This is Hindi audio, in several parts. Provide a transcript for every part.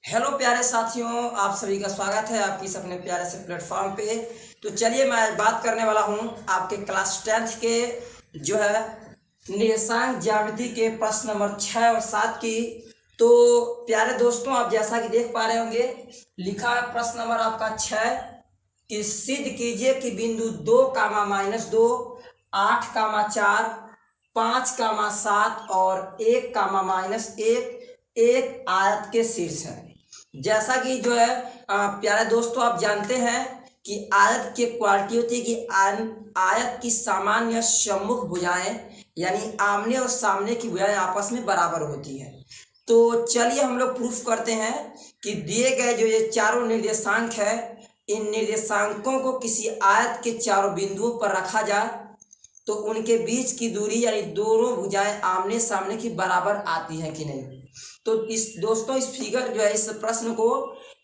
हेलो प्यारे साथियों, आप सभी का स्वागत है आपकी इस अपने प्यारे से प्लेटफॉर्म पे। तो चलिए मैं आज बात करने वाला हूँ आपके क्लास 10th के जो है निर्देशांक ज्यामिति के प्रश्न नंबर 6 और 7 की। तो प्यारे दोस्तों, आप जैसा कि देख पा रहे होंगे, लिखा है प्रश्न नंबर आपका 6 कि सिद्ध कीजिए कि बिंदु 2 कामा -2 8 कामा 4 5 कामा 7 और 1 कामा -1 एक आयत के शीर्ष है। जैसा कि जो है प्यारे दोस्तों, आप जानते हैं कि आयत की क्वालिटी होती है कि आयत की सामान्य सम्मुख भुजाएं यानी आमने और सामने की भुजाएं आपस में बराबर होती हैं। तो चलिए हम लोग प्रूफ करते हैं कि दिए गए जो ये चारों निर्देशांक है, इन निर्देशांकों को किसी आयत के चारों बिंदुओं पर रखा जाए तो उनके बीच की दूरी यानी दोनों भुजाएं आमने सामने की बराबर आती हैं कि नहीं। तो इस दोस्तों, इस फिगर जो है, इस प्रश्न को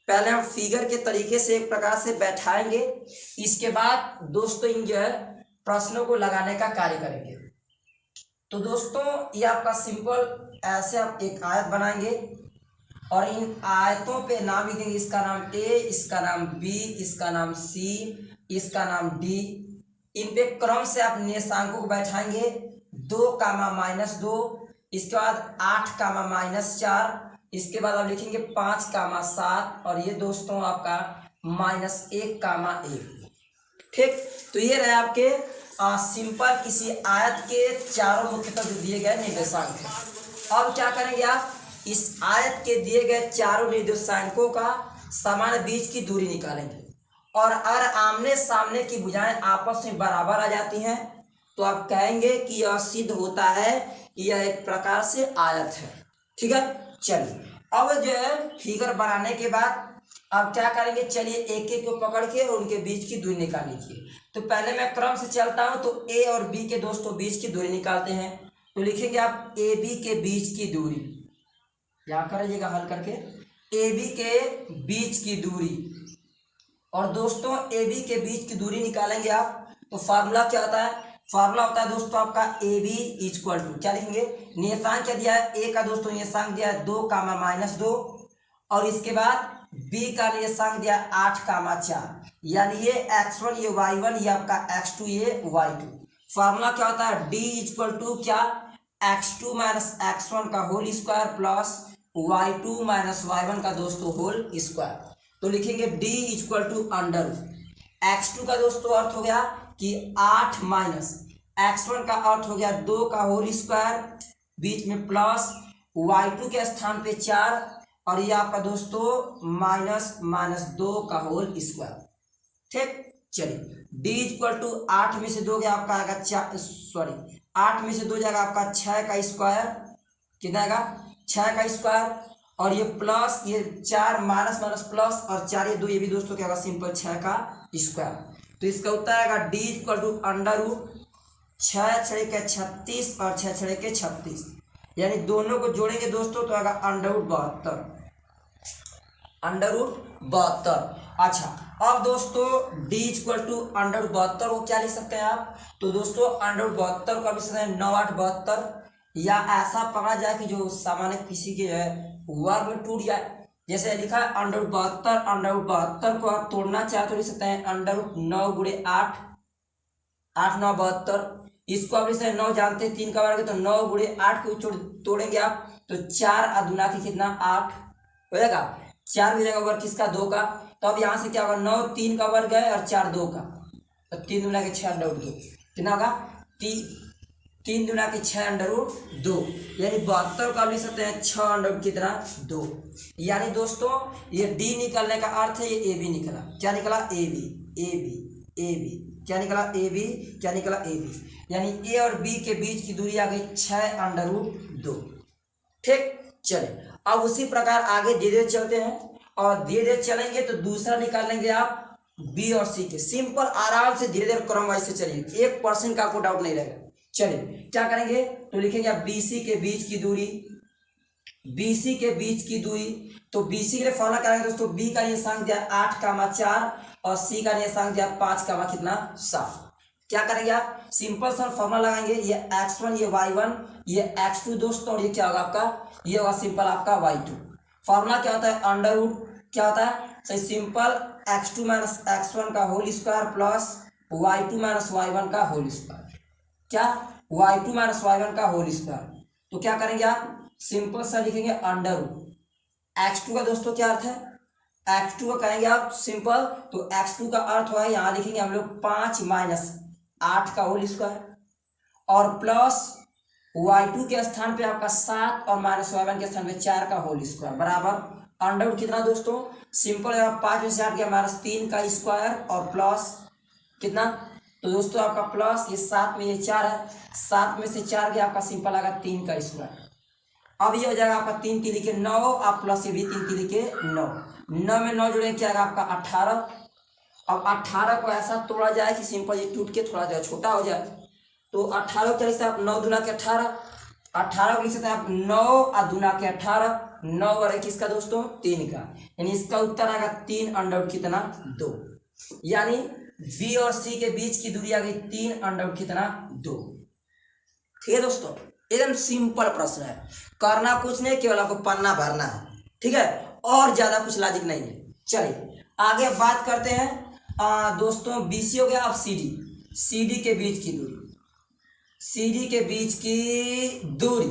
पहले हम फिगर के तरीके से एक प्रकार से बैठाएंगे। इसके बाद दोस्तों इन जो है प्रश्नों को लगाने का कार्य करेंगे। तो दोस्तों, ये आपका सिंपल ऐसे आप एक आयत बनाएंगे और इन आयतों पे नाम लिखेंगे। इसका नाम ए, इसका नाम बी, इसका नाम सी, इसका नाम डी। इन पे क्रम से आप निर्देशांकों को बैठाएंगे। 2 कामा -2, इसके बाद 8 कामा -4, इसके बाद आप लिखेंगे 5 कामा 7 और ये दोस्तों आपका -1 कामा 1। ठीक, तो ये रहे आपके सिंपल किसी आयत के चारों मुख्यतः जो दिए गए निर्देशांक हैं। अब क्या करेंगे, आप इस आयत के दिए गए चारों निर्देशांकों का समान बीच की दूरी निकालेंगे और अगर आमने सामने की भुजाएं आपस में बराबर आ जाती हैं तो आप कहेंगे कि यह सिद्ध होता है कि यह एक प्रकार से आयत है। ठीक है, चलिए अब जो है फिगर बनाने के बाद अब क्या करेंगे, चलिए एक एक को पकड़ के उनके बीच की दूरी निकाल लीजिए। तो पहले मैं क्रम से चलता हूं, तो ए और बी के दोस्तों बीच की दूरी निकालते हैं। तो लिखेंगे आप ए बी के बीच की दूरी, क्या करिएगा हल करके, ए बी के बीच की दूरी। और दोस्तों ए बी के बीच की दूरी निकालेंगे आप, तो फार्मूला क्या होता है, फार्मूला होता है दोस्तों आपका ए बी इक्वल टू, क्या लिखेंगे, निर्देशांक क्या दिया है, ए का दोस्तों निर्देशांक दिया है 2 कामा -2 और इसके बाद बी का निर्देशांक दिया 8 कामा 4, यानी ये x1 ये y1 ये आपका x2 ये y2। फार्मूला क्या होता है, d इक्वल टू क्या, x2 - x1 का whole square plus y2 - y1 का दोस्तों होल स्क्वायर। तो लिखेंगे d equal to under x2 का दोस्तों अर्थ हो गया कि 8 माइनस x1 का अर्थ हो गया 2 का होल स्क्वायर, बीच में प्लस y2 के स्थान पे 4 और ये आपका दोस्तों -2 का होल स्क्वायर। ठीक, चलिए d इक्वल टू 8 में से 2 गया आपका आएगा 8 में से 2 जाएगा आपका 6 का स्क्वायर, कितना आएगा 6 का स्क्वायर और ये प्लस ये 4 माइनस प्लस और 4 ये 2 ये भी दोस्तों क्या होगा सिंपल 6 का स्क्वायर। तो इसका उत्तर आएगा d equal to under root 6 6 के 36 और 6 6 के 36, यानी दोनों को जोड़ेंगे दोस्तों तो आएगा अंडर रूट 72। अच्छा, अब दोस्तों d equal to under root 72 को क्या लिख सकते हैं आप, तो दोस्तों अंडर रूट 72 का भी सकते हैं 9 8 72, या ऐसा पकड़ा जाए कि जो सामान्य किसी के है वर्ग में टूट जाए। जैसे लिखा है अंडर रूट 72 को आप तोड़ना चाहे तो लिख सकते हैं अंडर रूट 9 गुणे 8 8 9 72। इसको आप लिख सकते हैं 9 जानते हैं 3 का वर्ग है, तो 9 गुणे 8 को तोड़ेंगे आप तो 4 अदुना की कितना 8 हो जाएगा, 4 हो जाएगा वर्ग किसका 2 का। तो अब यहाँ से क्या होगा 9 3 का वर्ग है और 4 2 का, तो 3 दूना के 6 अंडर रूट 2 कितना होगा 3 दूना के 6 अंडर रूट 2, यानी 72 का लिख सकते हैं 6 अंडर रूट कितना 2। यानी दोस्तों ये d निकलने का अर्थ है ये ए बी निकला, क्या निकला ए बी, क्या निकला ए बी, क्या निकला ए बी, यानी ए और बी के बीच की दूरी आ गई 6 अंडर रूट 2। ठीक, चले अब उसी प्रकार आगे धीरे धीरे चलते हैं और धीरे धीरे चलेंगे तो दूसरा निकालेंगे आप बी और सी के। सिंपल आराम से धीरे धीरे क्रम वाइज से चलिए, 1% का आपको डाउट नहीं रहेगा। चलिए क्या करेंगे, तो लिखेंगे आप BC के बीच की दूरी, BC के बीच की दूरी। तो BC के लिए फॉर्मूला करेंगे दोस्तों, B का निर्देशांक दिया 8 कामा 4 और C का निर्देशांक दिया 5 कामा कितना 7। क्या करेंगे आप, सिंपल सा फॉर्मूला लगाएंगे, ये x1 ये y1 ये x2 दोस्तों और ये क्या होगा आपका, ये होगा सिंपल आपका y2। फॉर्मूला क्या होता है, अंडर रूट क्या होता है, सही सिंपल x2 माइनस x1 का whole square plus y2 minus y1 का होल स्क्वायर, क्या y2 माइनस y1 का होल स्क्वायर। तो क्या करेंगे आप, सिंपल सा लिखेंगे अंडर रूट x2 का दोस्तों क्या अर्थ है, x2 का करेंगे आप सिंपल, तो x2 का अर्थ हुआ है, यहाँ लिखेंगे हम लोग 5 माइनस 8 का होल स्क्वायर और प्लस y2 के स्थान पे आपका 7 और माइनस y1 के स्थान पे 4 का होल स्क्वायर बराबर अंडर रूट कितना दोस्तों, सिंपल है 5 में से 8 गया माइनस 3 का स्क्वायर और प्लस कितना, तो दोस्तों आपका प्लस ये 7 में ये 4 है, 7 में से 4 गया आपका सिंपल आएगा 3 का स्क्वायर। अब ये हो जाएगा आपका 3 3 के 9, आप प्लस ये भी 3 3 के 9, 9 में 9 जुड़ेंगे क्या आएगा आपका 18। अब 18 को ऐसा तोड़ा जाए कि सिंपल ये टूट के थोड़ा जो छोटा हो जाए, तो 18 को लिख सकते हैं आप 9 दूना के 18, 18 को लिख सकते हैं आप 9 और दूना के 18, 9 और किसका दोस्तों 3 का, यानी इसका उत्तर आएगा 3 अंडर रूट कितना 2, यानी बी और सी के बीच की दूरी आ गई 3 अंडर रूट कितना 2। ठीक है दोस्तों, एकदम सिंपल प्रश्न है, करना कुछ नहीं, केवल आपको पन्ना भरना है, ठीक है, और ज्यादा कुछ लॉजिक नहीं है। चलिए आगे बात करते हैं दोस्तों, बीसी हो गया, अब सीडी, सीडी के बीच की दूरी, सीडी के बीच की दूरी,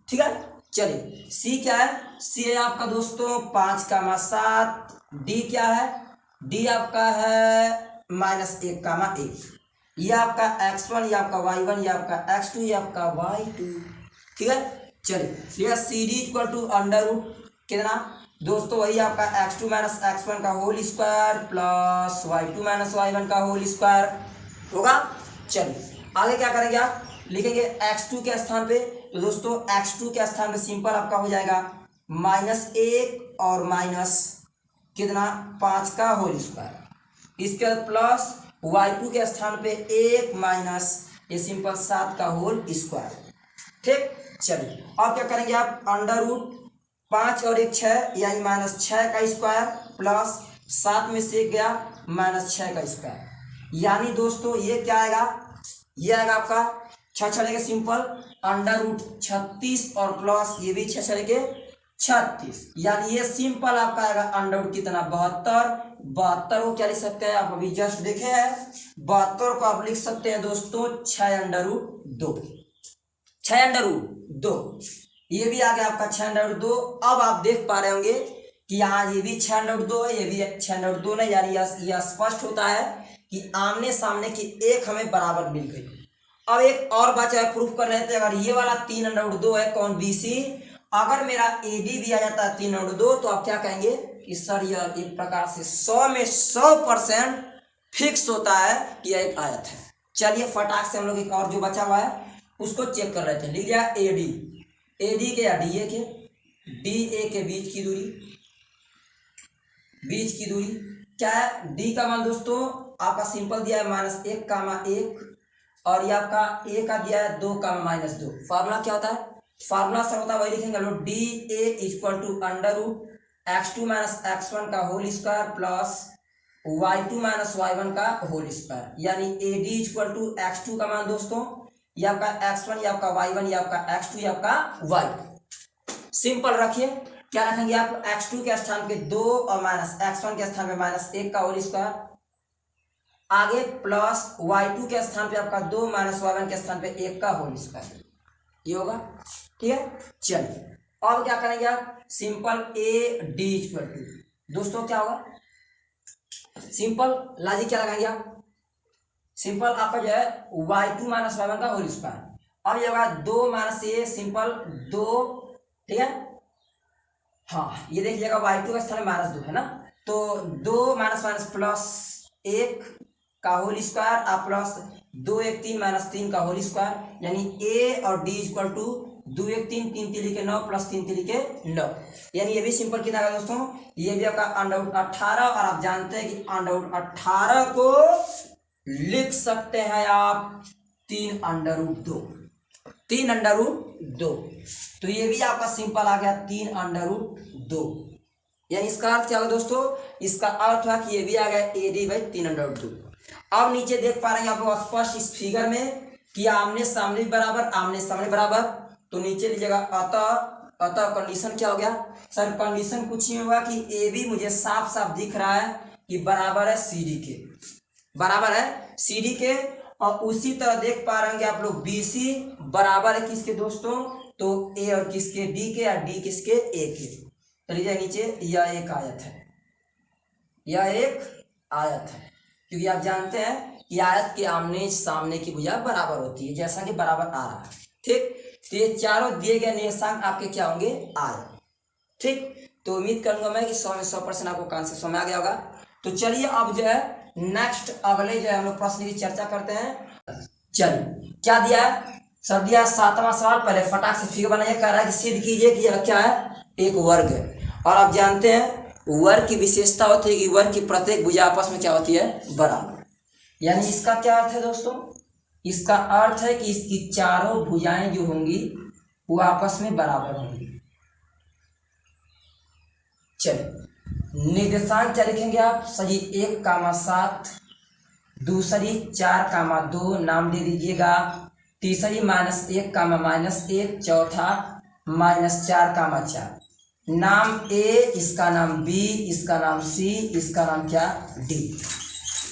ठीक है। चलिए सी क्या है, सी है आपका दोस्तों 5,7, डी क्या है, डी आपका है -1,1, ये आपका x1, ये आपका y1, ये आपका x2, ये आपका y2, ठीक है। चलिए C D equal to under root कितना दोस्तों, वही आपका x2 माइनस x1 का whole square plus y2 minus y1 का होल स्क्वायर होगा। चलिए आगे क्या करेंगे आप, लिखेंगे x2 के स्थान पे, तो दोस्तों x2 के स्थान पे सिंपल आपका हो जाएगा -1 और माइनस कितना 5 का होल स्क्वायर, इसके बाद प्लस y2 के स्थान पे 1 माइनस ये सिंपल 7 का होल स्क्वायर, ठीक। चलिए अब क्या करेंगे आप, अंडर रूट 5 और 1 6 यानी -6 का स्क्वायर प्लस 7 में से 1 गया -6 का स्क्वायर, यानी दोस्तों ये क्या आएगा, ये आएगा आपका 6 छड़ेगे सिंपल अंडर रूट 36 और प्लस ये भी 6 छड़ेगे 36, यानी ये सिंपल आपका आएगा अंडर रूट कितना 72, 72 को क्या लिख सकते हैं आप अभी जस्ट देखे हैं, 72 को आप लिख सकते हैं दोस्तों 6 अंडर रूट 2, 6 अंडर रूट 2, ये भी आ गया आपका 6 अंडर रूट 2। अब आप देख पा रहे होंगे कि यहाँ ये भी 6 अंडर रूट 2 है, ये भी 6 अंडर रूट 2 नहीं, यानी यह स्पष्ट होता है कि आमने सामने की एक हमें बराबर मिल गई। अब एक और बचा है प्रूफ कर लेते हैं, अगर ये वाला 3 अंडर रूट 2 है कौन BC, अगर मेरा AD भी आ जाता है 3 अंडर रूट 2, तो आप क्या कहेंगे कि सर यह एक प्रकार से 100 में 100% फिक्स होता है कि यह एक आयत है। चलिए फटाक से हम लोग एक और जो बचा हुआ है उसको चेक कर लेते हैं। लिख लिया AD के या DA के, DA के बीच की दूरी, बीच की दूरी क्या है, D का मान दोस्तों आपका सिंपल दिया है -1,1 और ये आपका A का दिया है 2,-2। फार्मूला क्या होता है, फार्मूला सब होता है वही लिखेंगे हम लोग, DA equal to under root x2 minus x1 का whole square plus y2 minus y1 का होल स्क्वायर, यानी AD इक्वल टू x2 का मान दोस्तों ये आपका x1, ये आपका y1, ये आपका x2, ये आपका y। सिंपल रखिए, क्या रखेंगे आप, x2 के स्थान पे 2 और माइनस x1 के स्थान पे -1 का होल स्क्वायर, आगे प्लस y2 के स्थान पे आपका 2 माइनस y1 के स्थान पे 1 का होल स्क्वायर, ये होगा, ठीक है। चलिए अब क्या करेंगे आप, सिंपल AD इक्वल टू दोस्तों क्या होगा, सिंपल लॉजिक क्या लगाएंगे आप, सिंपल आपका जो है y2 माइनस y1 का होल स्क्वायर, अब ये होगा 2 माइनस ये सिंपल 2, ठीक है। हाँ ये देख लीजिएगा y2 का स्थान -2 है ना, तो 2 माइनस प्लस 1 का होल स्क्वायर आप प्लस 2 1 3 -3 का होल स्क्वायर, यानी A और D इक्वल टू 2 1 3 3 3 के 9 प्लस 3 3 के 9, यानी ये भी सिंपल कितना है दोस्तों, ये भी आपका अंडर रूट 18, और आप जानते हैं कि अंडर रूट 18 को लिख सकते हैं आप 3 अंडर रूट 2, 3 अंडर रूट 2, तो ये भी आपका सिंपल आ गया 3 अंडर रूट 2, यानी इसका अर्थ क्या होगा दोस्तों, इसका अर्थ है कि ये भी आ गया AD बाई 3 अंडर रूट 2। अब नीचे देख पा रहे हैं आप लोग स्पष्ट इस फिगर में कि आमने सामने बराबर, आमने सामने बराबर, तो नीचे लीजिएगा अतः अतः कंडीशन क्या हो गया सर? कंडीशन कुछ नहीं होगा कि ए बी मुझे साफ साफ दिख रहा है कि बराबर है सी डी के, बराबर है सी डी के। और उसी तरह देख पा रहे हैं आप लोग बी सी बराबर है किसके दोस्तों? तो ए और किसके? डी के, या डी किसके? ए के। तो लीजिए नीचे, यह एक आयत है, यह एक आयत है, क्योंकि आप जानते हैं कि आयत के आमने सामने की भुजा बराबर होती है, जैसा कि बराबर आ रहा है। ठीक, तो ये चारों दिए गए निर्देशांक आपके क्या होंगे? आयत। ठीक, तो उम्मीद करूंगा मैं कि 100 में 100% आपको कॉन्सेप्ट समझ आ गया होगा। तो चलिए अब जो है नेक्स्ट अगले जो है हम लोग प्रश्न की चर्चा करते हैं। चलिए क्या दिया है सर? दिया 7वां सवाल। पहले फटाक से फिगर बनाइए। कह रहा है कि सिद्ध कीजिए कि यह क्या है? एक वर्ग है। और आप जानते हैं वर्ग की विशेषता होती है कि वर्ग की प्रत्येक भुजा आपस में क्या होती है? बराबर। यानी इसका क्या अर्थ है दोस्तों? इसका अर्थ है कि इसकी चारों भुजाएं जो होंगी वो आपस में बराबर होंगी। चलिए निर्देशांक क्या लिखेंगे आप? सही 1,7, दूसरी 4,2 नाम दे दीजिएगा, तीसरी -1,-1, चौथा -4,4। नाम ए, इसका नाम बी, इसका नाम सी, इसका नाम क्या? डी।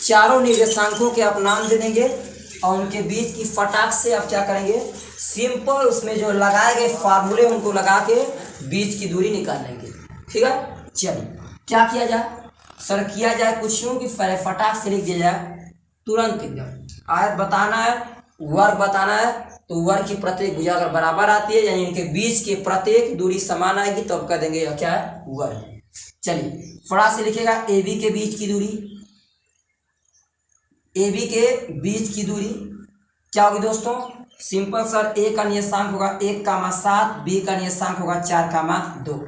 चारों निर्देशांकों के आप नाम दे देंगे और उनके बीच की फटाक से आप क्या करेंगे? सिंपल उसमें जो लगाए गए फार्मूले उनको लगा के बीच की दूरी निकाल लेंगे। ठीक है, चलिए क्या किया जाए सर? किया जाए कुछ यूँ कि फटाक से लिख दिया जाए, तुरंत एकदम। आयत बताना है, वर्ग बताना है, तो वर्ग की प्रत्येक भुजा अगर बराबर आती है यानी इनके बीच के प्रत्येक दूरी समान आएगी तो अब कह देंगे यह क्या है? वर्ग। चलिए फटाक से लिखेगा, ए बी के बीच की दूरी, ए बी के बीच की दूरी क्या होगी दोस्तों? सिंपल सर, ए का निर्देशांक होगा 1,7, बी का निर्देशांक होगा 4,2।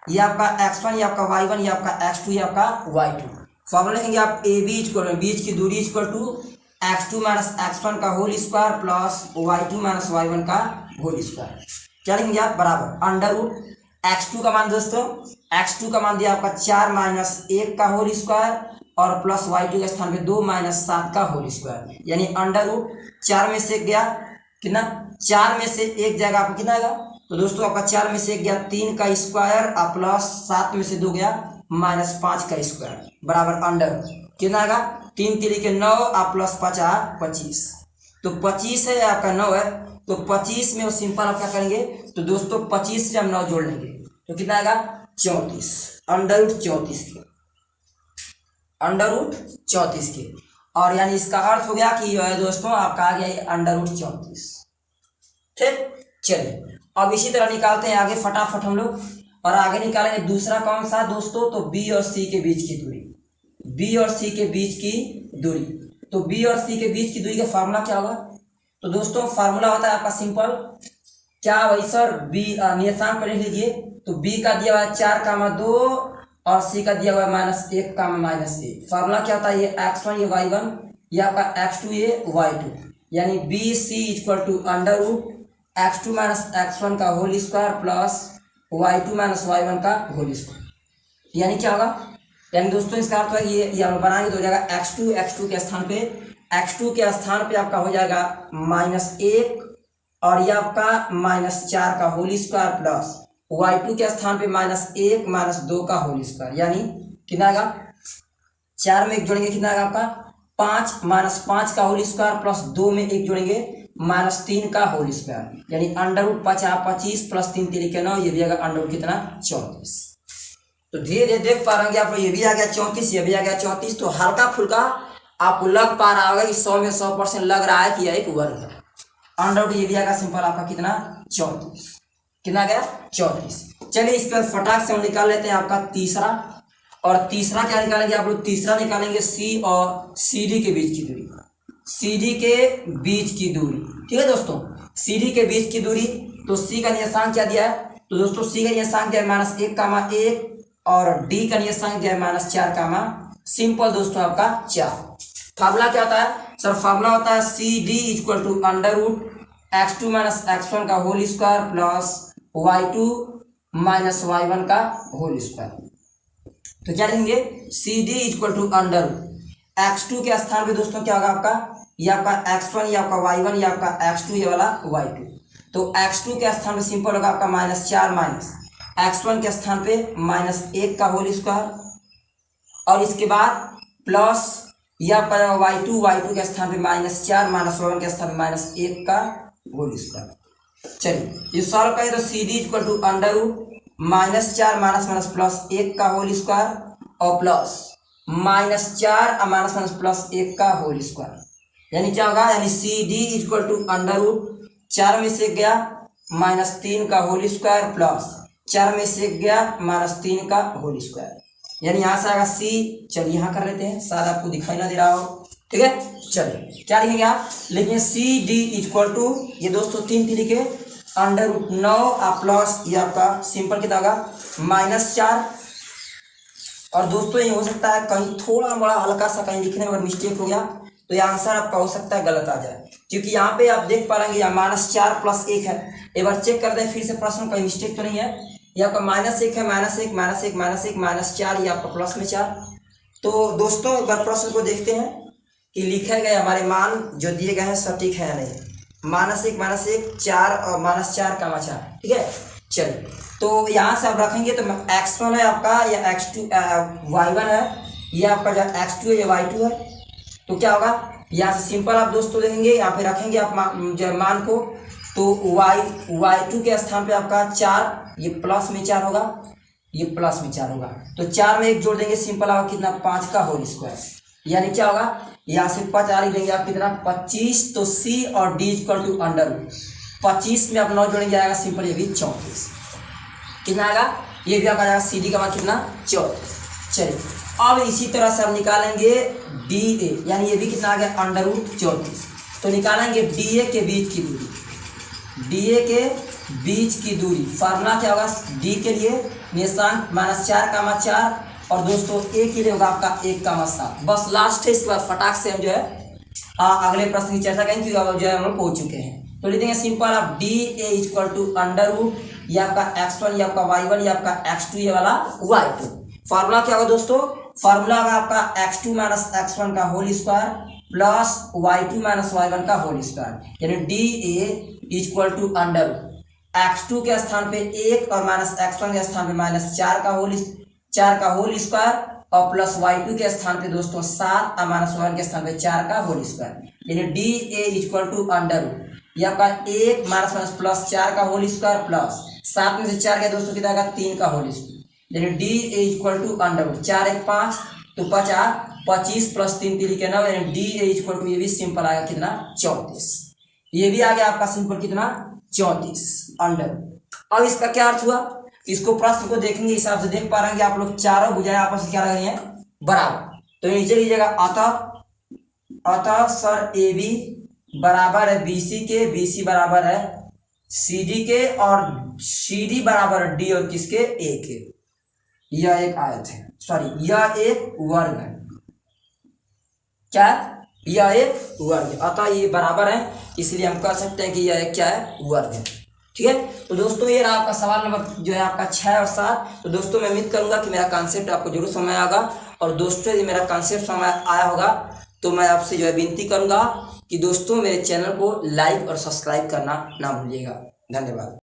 ये आपका x1, ये आपका y1, ये आपका x2, ये आपका y2। फॉर्मूला लिखेंगे आप, ए बी इक्वल बीच की दूरी इक्वल टू x2 - x1 का whole square plus y2 - y1 का होल स्क्वायर। क्या लिखेंगे आप? बराबर अंडर रूट x2 का मान दोस्तों, x2 का मान दिया आपका 4 - 1 का होल स्क्वायर और प्लस y2 के स्थान पे 2 - 7 का होल स्क्वायर, यानी अंडर रूट 4 में से गया कितना? 4 में से एक जाएगा आपको कितना आएगा? तो दोस्तों आपका 4 में से एक गया 3 का स्क्वायर और प्लस 7 में से 2 गया -5 का स्क्वायर, बराबर अंडर कितना आएगा? 3 3 के 9 और प्लस 5 25। तो 25 है आपका 9 है, तो 25 में वो सिंपल आप क्या करेंगे? तो दोस्तों 25 से हम 9 जोड़ लेंगे तो कितना आएगा? 34, अंडर रूट 34 के, अंडर रूट 34 के। और यानी इसका अर्थ हो गया कि दोस्तों आपका आ गया ये अंडर रूट 34। ठीक, चलिए अब इसी तरह निकालते हैं आगे फटाफट हम लोग। और आगे निकालेंगे दूसरा कौन सा दोस्तों? तो बी और सी के बीच की दूरी, बी और सी के बीच की दूरी। तो बी और सी के बीच की दूरी का फार्मूला क्या होगा? तो दोस्तों फार्मूला होता है आपका सिंपल, क्या वही सर? बी निर्देशांक पर लिख लीजिए। तो बी का दिया हुआ है 4,2 और सी का दिया हुआ है -1, -1। फार्मूला क्या होता है? ये x1, ये y1, ये आपका x2, ये y2, यानी B C equal to under root x2 - x1 का whole square plus y2 - y1 का होल स्क्वायर। यानी क्या होगा? यानी दोस्तों इसका अर्थ है ये हम बनाएंगे तो हो जाएगा x2 के स्थान पे, x2 के स्थान पे आपका हो जाएगा -1 और ये आपका -4 का होल स्क्वायर प्लस y2 के स्थान पे -1 - 2 का होल स्क्वायर, यानी कितना आएगा? 4 में 1 जोड़ेंगे कितना आएगा आपका? 5 - 5 का होल स्क्वायर प्लस 2 में 1 जोड़ेंगे -3 का होल स्क्वायर, यानी अंडर रूट 25 प्लस 3 3 के 9, ये भी आएगा अंडर रूट कितना? 34। तो धीरे धीरे देख पा रहे हैं आप, ये भी आ गया 34, ये भी आ गया 34। तो हल्का फुल्का आपको लग पा रहा होगा कि 100 में 100% लग रहा है कि यह एक वर्ग है। अंडर रूट ये भी आएगा सिंपल आपका कितना? 34। कितना गया? 34। चलिए इस पर फटाक से हम निकाल लेते हैं आपका तीसरा। और तीसरा क्या निकालेंगे आप लोग? तीसरा निकालेंगे सी और सी डी के बीच की दूरी, सी डी के बीच की दूरी। ठीक है दोस्तों, सी डी के बीच की दूरी। तो सी का निर्देशांक क्या दिया है? तो दोस्तों सी का निर्देशांक दिया है -1,1 और डी का निर्देशांक दिया है -4, सिंपल दोस्तों आपका 4। फार्मूला क्या होता है सर? फार्मूला होता है C D equal to under root x2 - x1 का whole square plus y2 - y1 का होल स्क्वायर। तो क्या लिखेंगे? C D equal to under root x2 के स्थान पे दोस्तों क्या होगा आपका? ये आपका x1, ये आपका y1, ये आपका x2, ये वाला y2। तो x2 के स्थान पे सिंपल होगा आपका -4 माइनस x1 के स्थान पे -1 का होल स्क्वायर, और इसके बाद प्लस या पर y2 के स्थान पे -4 माइनस y1 के स्थान पे -1 का होल स्क्वायर। चलिए ये सॉल्व करें तो C D equal to under root -4 minus minus plus 1 का होल स्क्वायर और प्लस -4 माइनस माइनस प्लस 1 का होल स्क्वायर, यानी क्या होगा, यानी C D equal to under root 4 में से 1 गया -3 का होल स्क्वायर प्लस 4 में से 1 गया -3 का होल स्क्वायर, यानी यहाँ से आएगा सी। चलिए यहाँ कर लेते हैं, शायद आपको दिखाई ना दे रहा हो, ठीक है। चलिए क्या लिखेंगे आप, लिखेंगे सी डी इक्वल टू, ये दोस्तों 3 लिखे अंडर रूट 9 प्लस ये आपका सिंपल कितना होगा -4, और दोस्तों ये हो सकता है कहीं थोड़ा बड़ा हल्का सा कहीं लिखने में अगर मिस्टेक हो गया तो ये आंसर आपका हो सकता है गलत आ जाए, क्योंकि यहाँ पे आप देख पा रहे हैं यहाँ -4 प्लस 1 है। एक बार चेक कर दें फिर से प्रश्न, कहीं मिस्टेक तो नहीं है। ये आपका -1 है, -1 -1 -1 -4, ये आपका प्लस में 4। तो दोस्तों एक बार प्रश्न को देखते हैं कि लिखे गए हमारे मान जो दिए गए हैं सटीक है या नहीं। -1 -1 4 और -4 का 4, ठीक है। चलिए तो यहाँ से आप रखेंगे तो x1 है आपका या x2 y1 है, ये आपका जो x2 है या y2 है, तो क्या होगा यहाँ से सिंपल आप दोस्तों देखेंगे, यहाँ पे रखेंगे आप जो मान को, तो y2 के स्थान पे आपका 4, ये प्लस में 4 होगा, ये प्लस में 4 होगा, तो 4 में 1 जोड़ देंगे सिंपल होगा कितना 5 का होल स्क्वायर, यानी क्या होगा यहाँ से 50 लिख देंगे आप कितना 25, तो सी और D equal to under root 25 में आप 9 जोड़ेंगे आएगा सिंपल ये भी 34, कितना आएगा, ये भी आपका जाएगा सी डी का मान कितना 34। चलिए अब इसी तरह से हम निकालेंगे डी ए, यानी ये भी कितना आ गया अंडर रूट 34, तो निकालेंगे डी ए के बीच की दूरी, डी ए के बीच की दूरी फार्मूला क्या होगा, डी के लिए निशान -4 का 4, और दोस्तों ए के लिए होगा आपका 1 का 7। बस लास्ट है, इसके बाद फटाक से हम जो है अगले प्रश्न की चर्चा करेंगे, क्योंकि अब जो है हम लोग पहुंच चुके हैं। तो लिख देंगे सिंपल आप D A equal to under root, ये आपका x1, ये आपका y1, ये आपका x2, ये वाला y2। फार्मूला क्या होगा दोस्तों, फार्मूला होगा आपका x2 माइनस x1 का whole square plus y2 minus y1 का होल स्क्वायर, यानी D A equal to under x2 के स्थान पे 1 और माइनस x1 के स्थान पे -4 का होल स्क्वायर और प्लस y2 के स्थान पे दोस्तों 7 और माइनस y1 के स्थान पे 4 का होल स्क्वायर, यानी D A equal to under ये आपका 1 माइनस माइनस प्लस 4 का होल स्क्वायर प्लस 7 में से 4 गया दोस्तों कितना आएगा 3 का होल स्क्वायर, यानी D A equal to under 4 1 5 तो 25 प्लस 3 3 के 9, यानी डी ए इक्वल टू ये भी सिंपल आएगा कितना 34, ये भी आ गया आपका सिंपल कितना 34 अंडर। अब इसका क्या अर्थ हुआ, इसको प्रश्न को देखेंगे हिसाब से देख पा रहे हैं आप लोग चारों भुजाएं आपस में क्या लग रही हैं बराबर, तो नीचे लीजिएगा अतः सर ए बी बराबर है BC के, BC बराबर है CD के, और CD बराबर है D और किसके A के। यह एक आयत है, सॉरी यह एक वर्ग है, क्या यह एक वर्ग है, अतः ये बराबर है, इसलिए हम कह सकते हैं कि यह एक क्या है वर्ग है, ठीक है। तो दोस्तों ये रहा आपका सवाल नंबर जो है आपका 6 और 7। तो दोस्तों मैं उम्मीद करूंगा कि मेरा कॉन्सेप्ट आपको जरूर समझ आएगा, और दोस्तों यदि मेरा कॉन्सेप्ट समझ आया होगा तो मैं आपसे जो है विनती करूंगा कि दोस्तों मेरे चैनल को लाइक और सब्सक्राइब करना ना भूलिएगा। धन्यवाद।